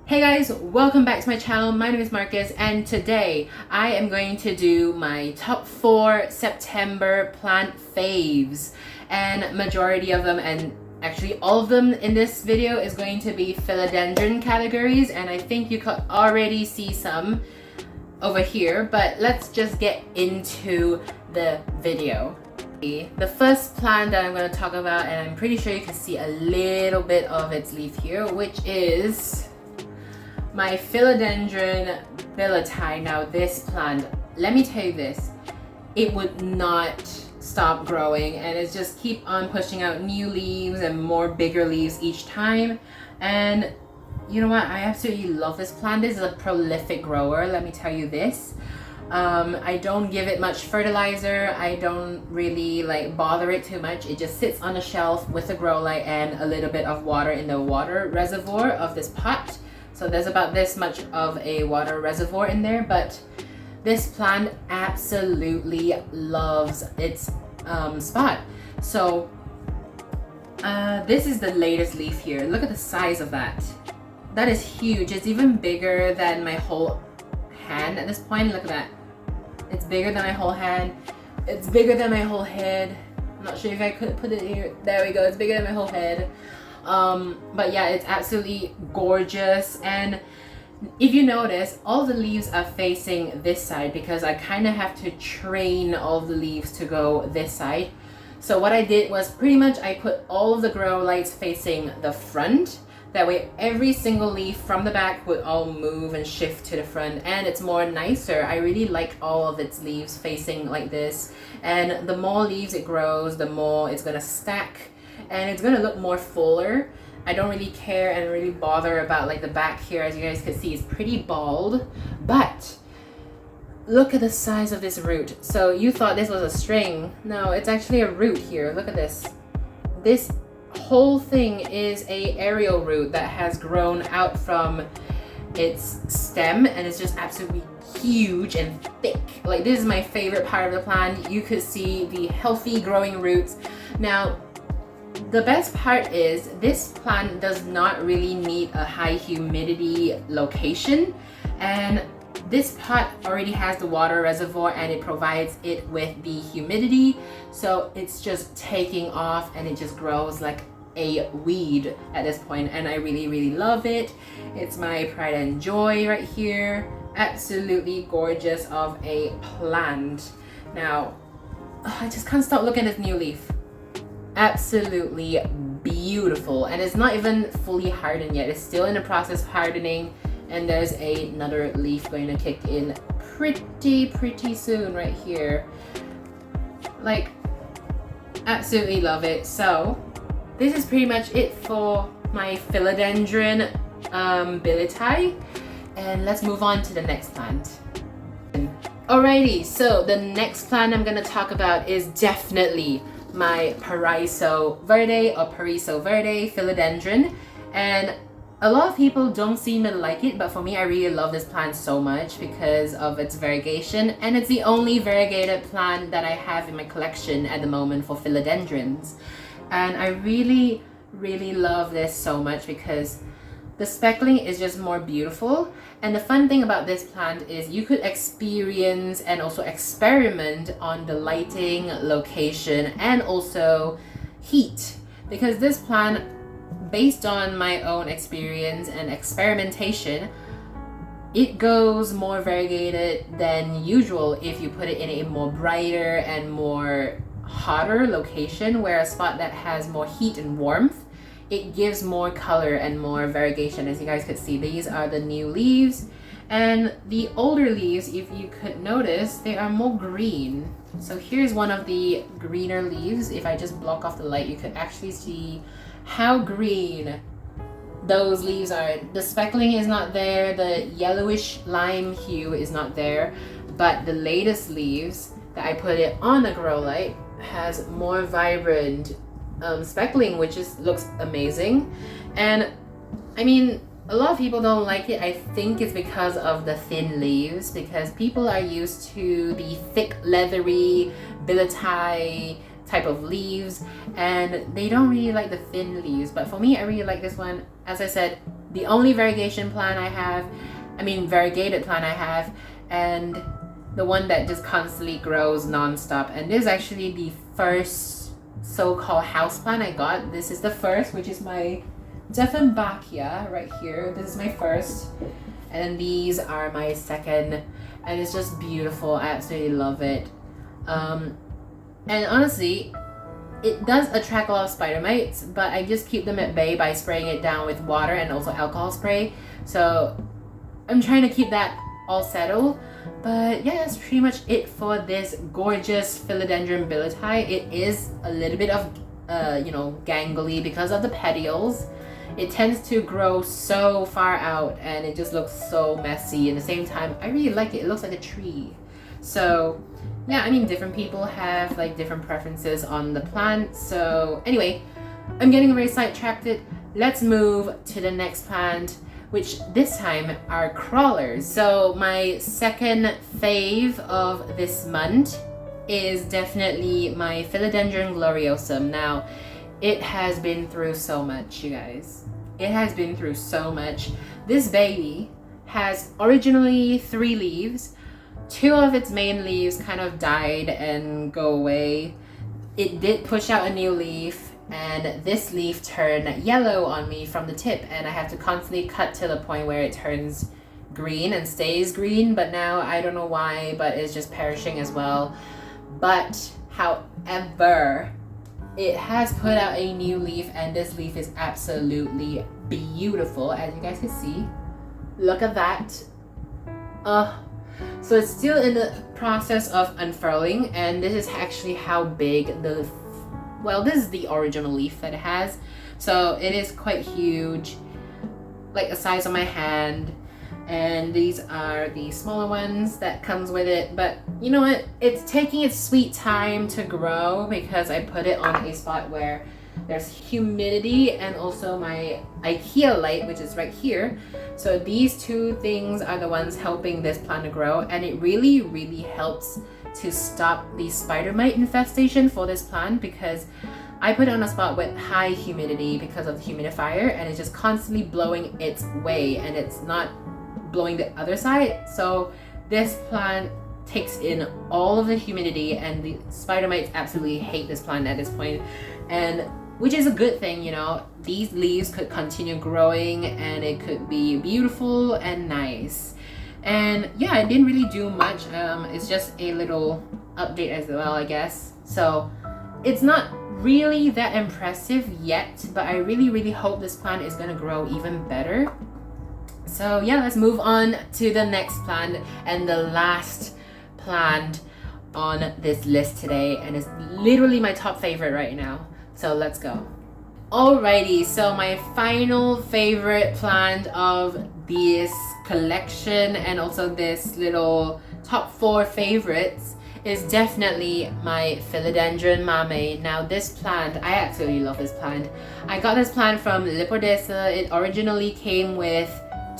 Hey guys, welcome back to my channel. My name is Marcus and today I am going to do my top 4 September plant faves, and majority of them, and actually all of them in this video, is going to be philodendron categories, and I think you could already see some over here, but let's just get into the video. The first plant that I'm going to talk about, and I'm pretty sure you can see a little bit of its leaf here, which is my Philodendron billieti. Now this plant, let me tell you this, it would not stop growing and it's just keep on pushing out new leaves and more bigger leaves each time. And you know what, I absolutely love this plant. This is a prolific grower, let me tell you this. I don't give it much fertilizer. I don't really bother it too much. It just sits on a shelf with a grow light and a little bit of water in the water reservoir of this pot. So there's about this much of a water reservoir in there, but this plant absolutely loves its spot. So this is the latest leaf here. Look at the size of that. That is huge. It's even bigger than my whole hand at this point. Look at that. It's bigger than my whole hand. It's bigger than my whole head. I'm not sure if I could put it here. There we go. It's bigger than my whole head. But yeah, it's absolutely gorgeous. And if you notice, all the leaves are facing this side because I kind of have to train all the leaves to go this side. So what I did was pretty much I put all of the grow lights facing the front. That way every single leaf from the back would all move and shift to the front, and it's more nicer. I really like all of its leaves facing like this, and the more leaves it grows, the more it's gonna stack and it's gonna look more fuller. I don't really care and really bother about the back here. As you guys can see, it's pretty bald, but look at the size of this root. So you thought this was a string. No, it's actually a root here. Look at this. This whole thing is a aerial root that has grown out from its stem, and it's just absolutely huge and thick. This is my favorite part of the plant. You could see the healthy growing roots. Now the best part is this plant does not really need a high humidity location, and this pot already has the water reservoir and it provides it with the humidity, so it's just taking off and it just grows like a weed at this point, and I really love it. It's my pride and joy right here. Absolutely gorgeous of a plant. Now I just can't stop looking at this new leaf. Absolutely beautiful, and it's not even fully hardened yet. It's still in the process of hardening, and there's another leaf going to kick in pretty soon right here. Absolutely love it. So this is pretty much it for my Philodendron billieti, and let's move on to the next plant. Alrighty, so the next plant I'm gonna talk about is definitely my Paraiso Verde or Paraiso Verde Philodendron, and a lot of people don't seem to like it, but for me, I really love this plant so much because of its variegation, and it's the only variegated plant that I have in my collection at the moment for philodendrons. And I really love this so much because the speckling is just more beautiful. And the fun thing about this plant is you could experience and also experiment on the lighting, location, and also heat, because this plant, based on my own experience and experimentation, it goes more variegated than usual if you put it in a more brighter and more hotter location, where a spot that has more heat and warmth, it gives more color and more variegation. As you guys could see, these are the new leaves, and the older leaves, if you could notice, they are more green. So here's one of the greener leaves. If I just block off the light, you could actually see how green those leaves are. The speckling is not there, the yellowish lime hue is not there, but the latest leaves that I put it on the grow light has more vibrant speckling, which looks amazing. And I mean, a lot of people don't like it. I think it's because of the thin leaves, because people are used to the thick leathery billieti type of leaves, and they don't really like the thin leaves. But for me, I really like this one. As I said, the only variegated plant I have, and the one that just constantly grows non-stop. And this is actually the first so-called houseplant I got. This is the first, which is my Dieffenbachia right here. This is my first, and these are my second, and it's just beautiful. I absolutely love it. And honestly, it does attract a lot of spider mites, but I just keep them at bay by spraying it down with water and also alcohol spray. So I'm trying to keep that all settled. But yeah, that's pretty much it for this gorgeous Philodendron billieti. It is a little bit of gangly because of the petioles. It tends to grow so far out and it just looks so messy. At the same time, I really like it. It looks like a tree. So yeah, I mean, different people have like different preferences on the plant. So anyway, I'm getting very sidetracked. Let's move to the next plant, which this time are crawlers. So my second fave of this month is definitely my Philodendron gloriosum. Now, it has been through so much, you guys. It has been through so much. This baby has originally 3 leaves. 2 of its main leaves kind of died and go away. It did push out a new leaf, and this leaf turned yellow on me from the tip, and I have to constantly cut to the point where it turns green and stays green. But now I don't know why, but it's just perishing as well. But however, it has put out a new leaf, and this leaf is absolutely beautiful, as you guys can see. Look at that. So it's still in the process of unfurling, and this is actually how big this is the original leaf that it has. So it is quite huge, like the size of my hand, and these are the smaller ones that comes with it. But you know what? It's taking its sweet time to grow because I put it on a spot where there's humidity and also my IKEA light, which is right here. So these 2 things are the ones helping this plant to grow, and it really, really helps to stop the spider mite infestation for this plant, because I put it on a spot with high humidity because of the humidifier, and it's just constantly blowing its way and it's not blowing the other side. So this plant takes in all of the humidity, and the spider mites absolutely hate this plant at this point, and which is a good thing, you know. These leaves could continue growing and it could be beautiful and nice. And yeah, I didn't really do much. It's just a little update as well, I guess. So it's not really that impressive yet, but I really, really hope this plant is gonna grow even better. So yeah, let's move on to the next plant, and the last plant on this list today, and it's literally my top favorite right now. So let's go. Alrighty, so my final favorite plant of this collection, and also this little top 4 favorites, is definitely my Philodendron mame. Now this plant, I absolutely love this plant. I got this plant from Lipodesa. It originally came with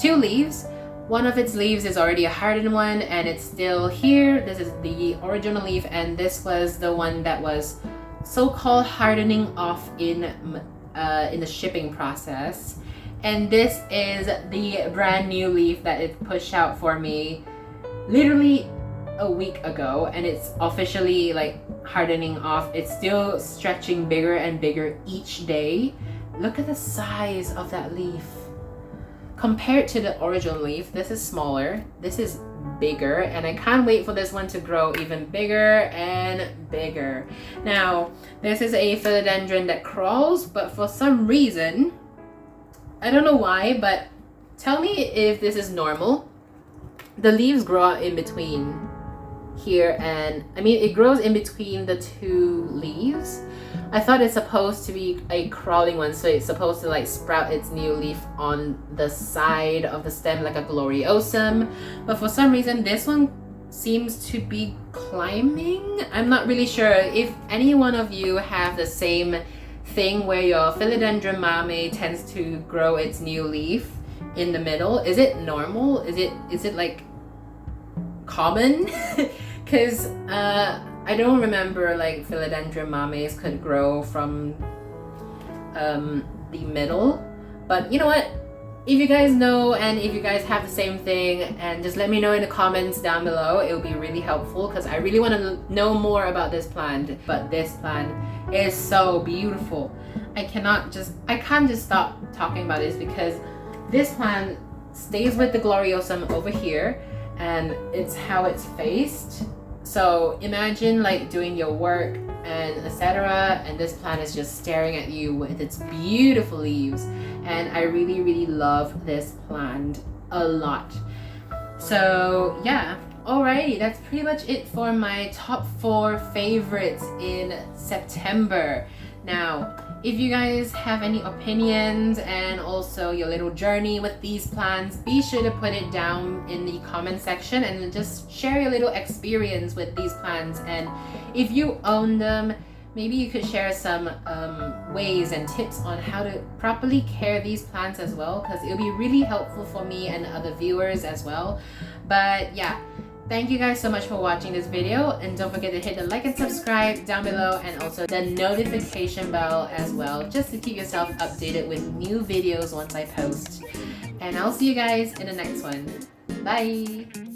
2 leaves. One of its leaves is already a hardened one, and it's still here. This is the original leaf, and this was the one that was so-called hardening off in the shipping process. And this is the brand new leaf that it pushed out for me literally a week ago, and it's officially like hardening off. It's still stretching bigger and bigger each day. Look at the size of that leaf. Compared to the original leaf, this is smaller, this is bigger, and I can't wait for this one to grow even bigger and bigger. Now, this is a Philodendron that crawls, but for some reason, I don't know why, but tell me if this is normal. The leaves grow out in between here, and I mean, it grows in between the 2 leaves. I thought it's supposed to be a crawling one, so it's supposed to like sprout its new leaf on the side of the stem like a gloriosum, but for some reason this one seems to be climbing. I'm not really sure. If any one of you have the same thing where your Philodendron mame tends to grow its new leaf in the middle, is it normal? Is it like common? Because I don't remember like Philodendron mames could grow from the middle, but you know what? If you guys know and if you guys have the same thing, and just let me know in the comments down below, it will be really helpful because I really want to know more about this plant. But this plant is so beautiful. I can't just stop talking about this because this plant stays with the gloriosum over here, and it's how it's faced. So imagine like doing your work and etc., and this plant is just staring at you with its beautiful leaves, and I really love this plant a lot. So yeah, alrighty, that's pretty much it for my top 4 favorites in September. Now, if you guys have any opinions and also your little journey with these plants, be sure to put it down in the comment section and just share your little experience with these plants. And if you own them, maybe you could share some ways and tips on how to properly care these plants as well, because it'll be really helpful for me and other viewers as well. But yeah, thank you guys so much for watching this video, and don't forget to hit the like and subscribe down below, and also the notification bell as well, just to keep yourself updated with new videos once I post. And I'll see you guys in the next one. Bye!